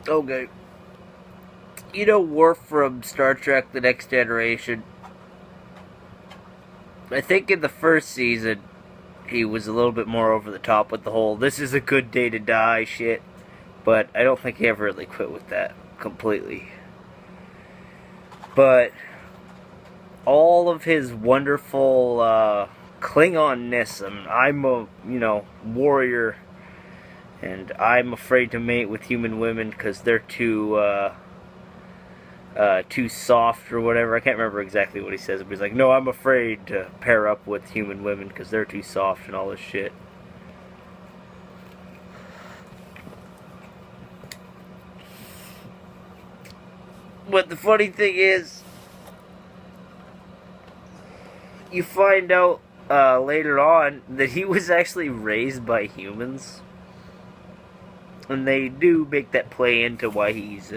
Okay. You know Worf from Star Trek The Next Generation? I think in the first season, he was a little bit more over the top with the whole "this is a good day to die" shit, but I don't think he ever really quit with that completely. But all of his wonderful Klingonness, and I'm a warrior, and I'm afraid to mate with human women because they're too soft or whatever. I can't remember exactly what he says, but he's like, no, I'm afraid to pair up with human women because they're too soft and all this shit. But the funny thing is, you find out later on that he was actually raised by humans. And they do make that play into why he's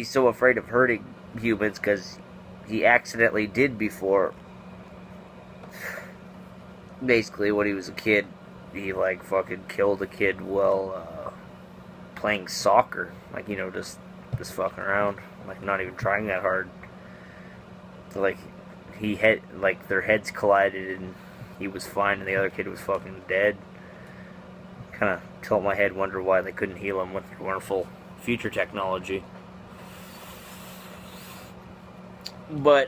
so afraid of hurting humans, because he accidentally did before. Basically, when he was a kid, he like fucking killed a kid while playing soccer. Like, just fucking around, like not even trying that hard. Like their heads collided and he was fine, and the other kid was fucking dead. Kind of tilt my head, wonder why they couldn't heal him with wonderful future technology. But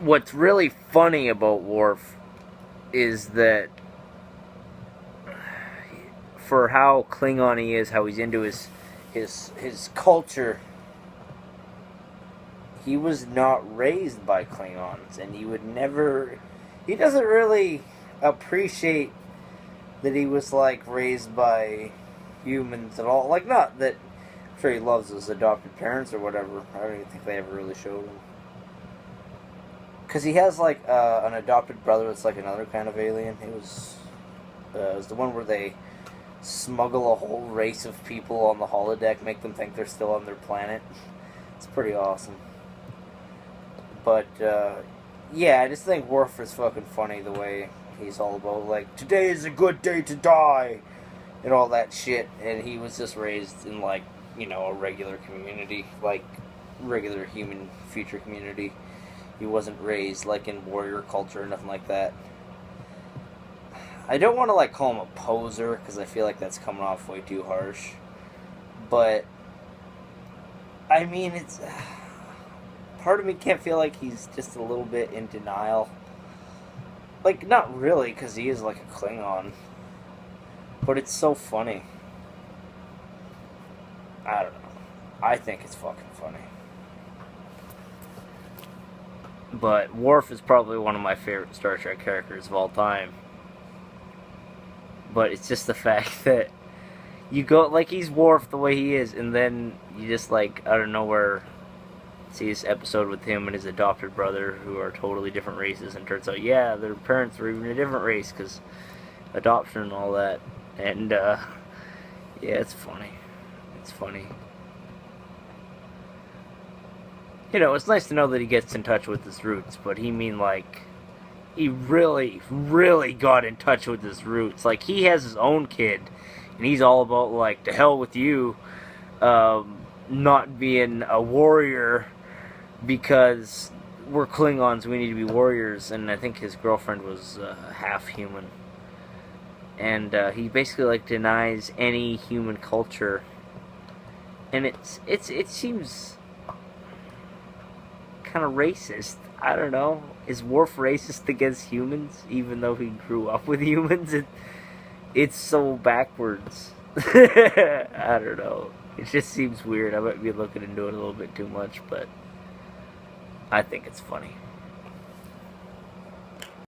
what's really funny about Worf is that for how Klingon he is, how he's into his culture, he was not raised by Klingons, and he doesn't really appreciate that he was like raised by humans at all. Like, not that, I'm sure he loves his adopted parents or whatever. I don't even think they ever really showed him. Because he has like an adopted brother that's like another kind of alien. It was the one where they smuggle a whole race of people on the holodeck, make them think they're still on their planet. It's pretty awesome. But yeah, I just think Worf is fucking funny the way he's all about like, today is a good day to die and all that shit. And he was just raised in like, a regular community, like regular human future community. He wasn't raised like in warrior culture or nothing like that. I don't want to like call him a poser because I feel like that's coming off way too harsh. But I mean, it's part of me can't feel like he's just a little bit in denial. Like, not really, because he is like a Klingon. But it's so funny. I don't know. I think it's fucking funny. But Worf is probably one of my favorite Star Trek characters of all time. But it's just the fact that you go, like, he's Worf the way he is, and then you just, like, out of nowhere see this episode with him and his adopted brother, who are totally different races, and turns out, yeah, their parents were even a different race, because adoption and all that. And, yeah, it's funny. It's funny. It's nice to know that he gets in touch with his roots, but he really, really got in touch with his roots. Like, he has his own kid, and he's all about, like, to hell with you, not being a warrior, because we're Klingons, we need to be warriors, and I think his girlfriend was half human. And he basically, like, denies any human culture, and it seems kind of racist. I don't know. Is Worf racist against humans, even though he grew up with humans? It's so backwards. I don't know. It just seems weird. I might be looking into it a little bit too much, but I think it's funny.